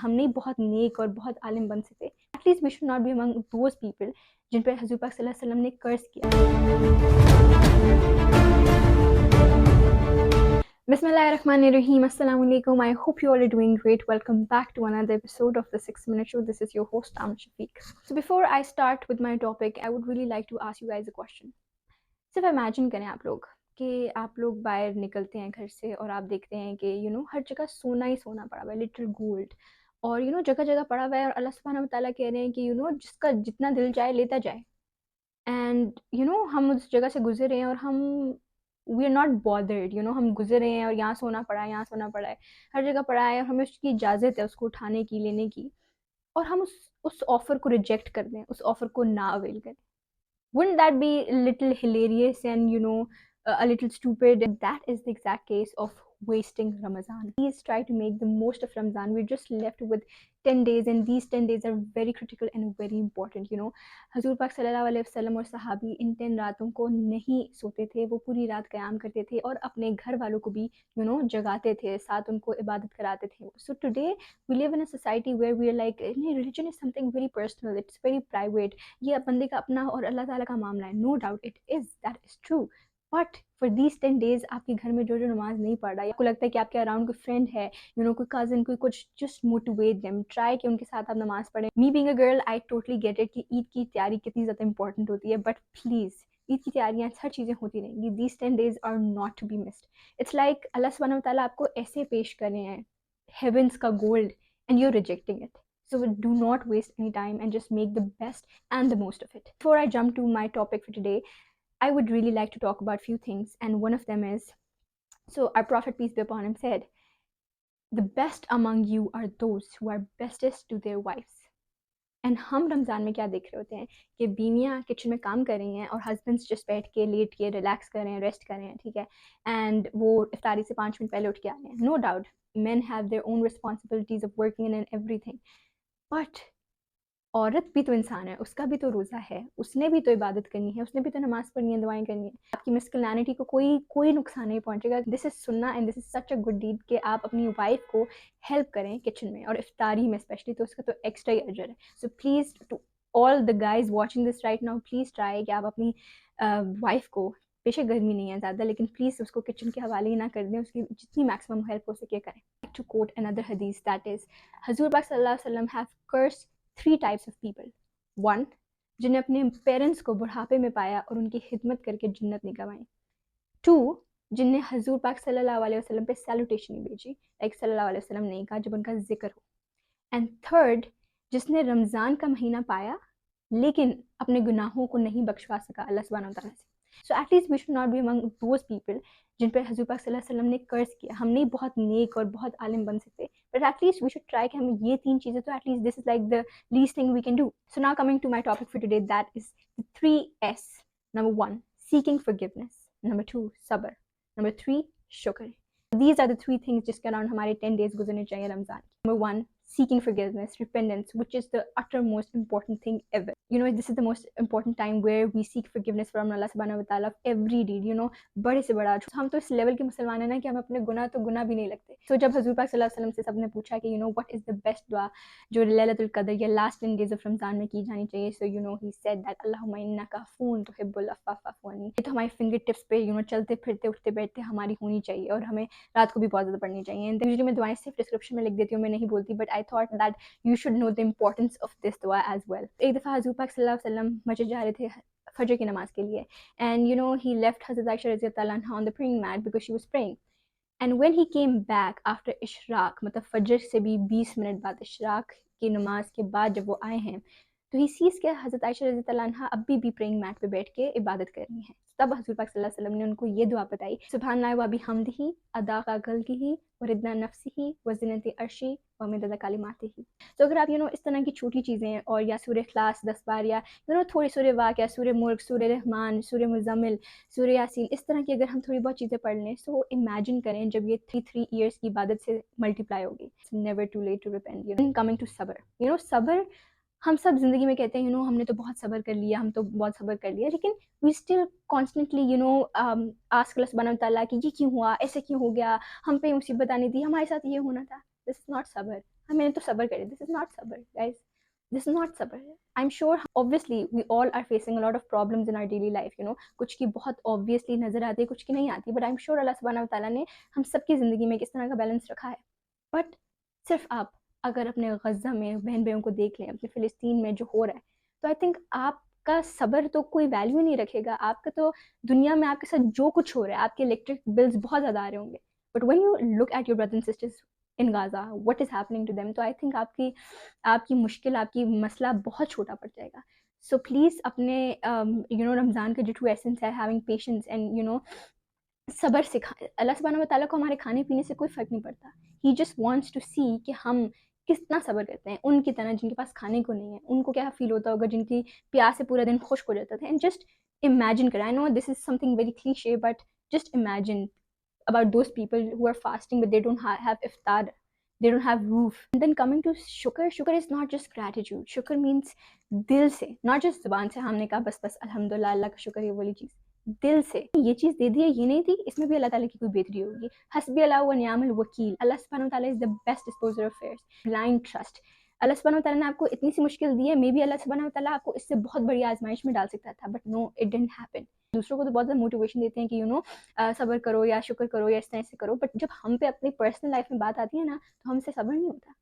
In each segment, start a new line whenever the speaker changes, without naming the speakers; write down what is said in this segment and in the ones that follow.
हम नहीं बहुत नेक और बहुत आलिम बन सकते। At least we should not be among those people जिन पर हजूर पाक सल्लल्लाहु अलैहि वसल्लम ने कर्ज किया। Bismillahirrahmanirrahim. Assalamu alaikum. I hope you all are doing great. Welcome back to another episode of the 6 Minute Show. This is your host, Am Shafiq. So before I start with my topic, I would really like to ask you guys a question. सिर्फ imagine करें आप लोग कि आप लोग बाहर निकलते हैं घर से और आप देखते हैं कि हर जगह सोना ही सोना पड़ा हुआ है, लिटिल गोल्ड, और जगह जगह पड़ा हुआ है, और अल्लाह सुब्हानहू व तआला कह रहे हैं कि जिसका जितना दिल चाहे लेता जाए। एंड हम उस जगह से गुजर रहे हैं और हम वी आर नॉट बॉदर्ड, हम गुजर रहे हैं और यहाँ सोना पड़ा है, यहाँ सोना पड़ा है, हर जगह पड़ा है, और हमें उसकी इजाज़त है उसको उठाने की, लेने की, और हम उस ऑफ़र को रिजेक्ट कर दें, उस ऑफ़र को ना अवेल करें। Wouldn't that be a little hilarious and a little stupid? That is the exact case of wasting Ramadan. Please try to make the most of Ramadan. We're just left with 10 days, and these 10 days are very critical and very important. हजूर पाक सल्लल्लाहु अलैहि वसल्लम और सहाबी इन 10 रातों को नहीं सोते थे, वो पूरी रात क़याम करते थे और अपने घर वालों को भी जगाते थे, साथ उनको इबादत कराते थे। So today we live in a society where we are like, religion is something very personal, it's very private, ये बंदे का अपना और अल्लाह ताला का मामला है। No doubt it is, that is true, but for these 10 days आपके घर में जो नमाज नहीं पढ़ रहा, या आपको लगता है कि आपके अराउंड कोई फ्रेंड है, कोई कज़न, कोई कुछ, जस्ट मोटिवेट देम, ट्राई कि उनके साथ आप नमाज पढ़ें। Me being a girl, I totally get it कि ईद की तैयारी कितनी ज़्यादा इंपॉर्टेंट होती है, बट प्लीज़ ईद की तैयारियाँ हर चीज़ें होती रहेंगी। These 10 days are not to be missed. It's like अल्लाह सुब्हानहू व तआला आपको ऐसे पेश कर रहे हैं, हेवंस का gold, and you are rejecting it. So do not waste any time and just make the best and the most of it. Before I jump to my topic for today, I would really like to talk about a few things, and one of them is, so our Prophet, peace be upon him, said, the best among you are those who are bestest to their wives. And हम रमज़ान में क्या देख रहे होते हैं कि बीवियाँ kitchen में काम कर रही हैं और हस्बैंड्स जस्ट बैठ के लेट के रिलैक्स कर रहे हैं, रेस्ट कर रहे हैं, ठीक है, एंड वो इफ्तारी से 5 मिनट पहले उठ के आ रहे हैं। No doubt men have their own responsibilities of working and everything, but औरत भी तो इंसान है, उसका भी तो रोज़ा है, उसने भी तो इबादत करनी है, उसने भी तो नमाज़ पढ़नी है, दुआएं करनी है। आपकी मस्कुलिनिटी को कोई नुकसान नहीं पहुंचेगा। दिस इज़ सुन्ना and this is such a good deed कि आप अपनी वाइफ को हेल्प करें किचन में, और इफ्तारी में स्पेशली, तो उसका तो एक्स्ट्रा ही अजर है। So please, to all the guys watching this right now, please try कि आप अपनी वाइफ को, बेशक गर्मी नहीं है ज़्यादा, लेकिन प्लीज़ उसको किचन के हवाले ही ना कर दें, उसकी जितनी मैक्सिमम हेल्प हो सके करें। टू कोट अनदर हदीस, दैट इज़ हजूर पाक सल्लल्लाहु अलैहि वसल्लम have cursed 3 types of people. 1, जिन्हें अपने पेरेंट्स को बुढ़ापे में पाया और उनकी खिदमत करके जन्नत नहीं गंवाई। 2, जिन्हें हजूर पाक सल्लल्लाहु अलैहि वसल्लम पे सैल्यूटेशन नहीं भेजी, लाइक सल्लल्लाहु अलैहि वसल्लम नहीं कहा जब उनका जिक्र हो। एंड 3, जिसने रमज़ान का महीना पाया लेकिन अपने गुनाहों को नहीं बख्शवा सका अल्लाह सुब्हानहू व तआला से। So at least we should not be among those people जिन पर हजूर पाक सल्लल्लाहु अलैहि वसल्लम ने कर्ज किया। हम नहीं बहुत नेक और बहुत आलिम बन सकते, but at least we should try कि हमें ये 3 चीज़ें, तो at least this is like the least thing we can do. So now coming to my topic for today, that is the 3 S. Number 1, seeking forgiveness. Number 2, सब्र. Number 3, शुक्र. These are the 3 things जिसके around हमारे 10 days गुजरने चाहिए Ramzan. Number 1, seeking forgiveness, repentance, which is the uttermost important thing ever. This is the most important time where we seek forgiveness from Allah subhanahu wa ta'ala of every deed, बड़े से बड़ा। हम तो इस level के मुसलमान हैं ना कि हमें अपने गुनाह तो गुनाह भी नहीं लगते। तो जब हजूर पाक सल्लल्लाहु अलैहि वसल्लम से सबने पूछा कि what is the best दुआ जो लैलतुल कद्र या लास्ट 10 days of रमज़ान में की जानी चाहिए, so he said that अल्लाहुम्मा इन्नका अफ़ून तुहिब्बुल अफ़्फ़ फ़अफ़ू अन्नी। ये तो हमारे फिंगर टिप्स पे चलते फिरते उठते बैठते हमारी होनी चाहिए, और हमें रात को भी बहुत ज़्यादा पढ़नी चाहिए। यूजुअली मैं दुआएं सिर्फ डिस्क्रिप्शन में लिख देती हूँ, मैं नहीं बोलती, but I thought that you should know the importance of this dua as well. एक दफ़ा हजूर पाक सल्लल्लाहु अलैहि वसल्लम मस्जिद जा रहे थे फजर की नमाज के लिए, and he left Hazrat Aisha रज़ियल्लाहु अन्हा on the praying mat because she was praying. And when he came back after Ishraq, मतलब फजर से भी 20 मिनट बाद, इशराक की नमाज के बाद जब वो आए हैं, तो ही सीज के हज़रत आयशा रज़ियल्लाहु अन्हा अभी भी प्रेइंग मैट पे बैठ के इबादत कर रही हैं। तब हज़ूर पाक सल्लल्लाहु अलैहि वसल्लम ने उनको ये दुआ बताई, सुबहानल्लाह व बिहम्दिही अदा का कल्बिही व रिदना नफ्सिही व ज़िनत अर्शी व मिदद कलिमातिही। तो अगर आप इस तरह की छोटी चीज़ें, और या सूरह इखलास 10 बार, या थोड़ी सूरह वाक़िया, सूरह मुल्क, सूरह रहमान, सूरह मुज़म्मिल, सूरह यासीन, इस तरह की अगर हम थोड़ी बहुत चीज़ें पढ़ लें, सो इमेजिन करें जब ये 3 ईयर्स की इबादत से मल्टीप्लाई होगी। It's never too late to repent. Coming to सब्र, सब्र हम सब ज़िंदगी में कहते हैं हमने तो बहुत सब्र कर लिया, हम तो बहुत सब्र कर लिया, लेकिन वी स्टिल कॉन्स्टेंटली आस्क अल्लाह सुब्हानहू व तआला कि ये क्यों हुआ, ऐसे क्यों हो गया, हम पे मुसीबत आनी थी, हमारे साथ ये होना था। दिस इज़ नॉट सब्र। मैंने तो सब्र करे. दिस इज नॉट सब्र गाइस. दिस इज नॉट सब्र. I am sure obviously we all are facing a lot of problems in our daily life, you know. कुछ की बहुत ऑब्वियसली नजर आती है, कुछ की नहीं आती, बट आई एम श्योर अल्लाह सुब्हानहू व तआला ने हम सबकी ज़िंदगी में किस तरह का बैलेंस रखा है. बट सिर्फ आप अगर अपने गज़ा में बहन भाइयों को देख लें, अपने फ़िलिस्तीन में जो हो रहा है, तो आई थिंक आपका सब्र तो कोई वैल्यू नहीं रखेगा. आपका तो दुनिया में आपके साथ जो कुछ हो रहा है, आपके इलेक्ट्रिक बिल्स बहुत ज़्यादा आ रहे होंगे, but when you look at your brothers and sisters in Gaza, what is happening to them, तो आई थिंक आपकी आपकी मुश्किल, आपकी मसला बहुत छोटा पड़ जाएगा. सो प्लीज़ अपने यू नो रमज़ान का जो ट्रू एसेंस है, having patience and you know सब्र सिखा. अल्लाह सुब्हानहू व तआला को हमारे खाने-पीने से कोई फ़र्क नहीं पड़ता. ही जस्ट वांट्स टू सी कि हम कितना सब्र करते हैं, उनकी तरह जिनके पास खाने को नहीं है. उनको क्या फ़ील होता होगा जिनकी प्यास से पूरा दिन खुश्क हो जाता था. एंड जस्ट इमेजिन करें, I know this is something very cliche, but just imagine about those people who are fasting but they don't have iftar, they don't have roof. And then coming to shukr is not just gratitude. Shukr means दिल से, not just ज़ुबान से हमने कहा बस बस अल्हम्दुलिल्लाह अल्लाह का शुक्र, ये वाली चीज़. दिल से ये चीज़ दे दी है, ये नहीं थी, इसमें भी अल्लाह ताला की कोई बेहतरी होगी. हस्बी अल्लाह व नियामुल वकील. अल्लाह सुब्हानहू व तआला is the best disposer of affairs. Blind trust. अल्लाह सुब्हानहू व तआला ने आपको इतनी सी मुश्किल दी है, मे बी अल्लाह सुब्हानहू व तआला आपको इससे बहुत बड़ी आजमाइश में डाल सकता था, but no, it didn't happen. दूसरों को तो बहुत ज़्यादा मोटिवेशन देते हैं कि यू नो सब्र करो या शुक्र करो या इस तरह से करो, बट जब हम पे अपनी पर्सनल लाइफ में बात आती है ना, तो हमसे सब्र नहीं होता.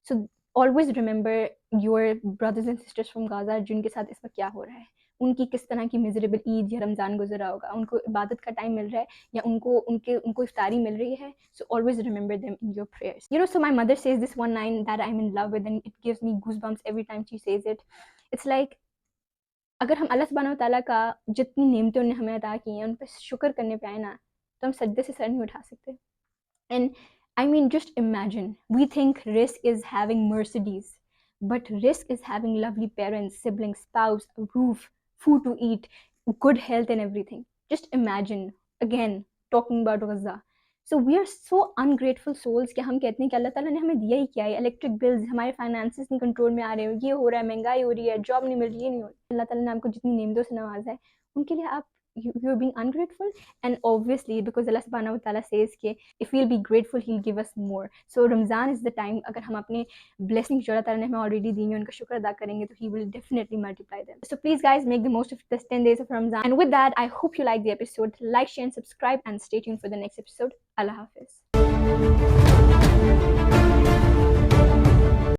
So always remember your brothers and sisters from Gaza, जिनके साथ इस वक्त क्या हो रहा है, उनकी किस तरह की मिजरेबल ईद या रमज़ान गुजर रहा होगा, उनको इबादत का टाइम मिल रहा है या उनको इफ्तारी मिल रही है. So always remember them in your prayers. You know, so my mother says this one line that I am in love with and it gives me goosebumps every time she says it. It's like अगर हम अल्लाह सुब्हानहू व तआला का जितनी नेमतें उन्होंने हमें अता की हैं, उन पे शुक्र करने पे आए ना, तो हम सजदे से सर नहीं उठा सकते. And I mean, just imagine, we think risk is having Mercedes, but risk is having lovely parents, siblings, spouse, a roof, food to eat, good health, and everything. Just imagine, again, talking about Gaza. So we are so ungrateful souls कि हम कहते हैं कि अल्लाह ताला ने हमें दिया ही क्या है. इलेक्ट्रिक बिल्स, हमारे फाइनेंसेस नहीं कंट्रोल में आ रहे हो, ये हो रहा है, महंगाई हो रही है, जॉब नहीं मिल रही, ये नहीं हो रही. अल्लाह ताला ने आपको जितनी नेमतों से नवाजा है, उनके लिए आप you are being ungrateful. And obviously because Allah subhanahu wa ta'ala says कि if we'll be grateful he'll give us more. So Ramzan is the time, अगर हम अपने blessings जो अल्लाह ताला ने हमें already दी हैं उनका शुक्र अदा करेंगे तो he will definitely multiply them. So please guys, make the most of this 10 days of Ramzan. And with that, I hope you like the episode. Like, share and subscribe and stay tuned for the next episode. Allah Hafiz.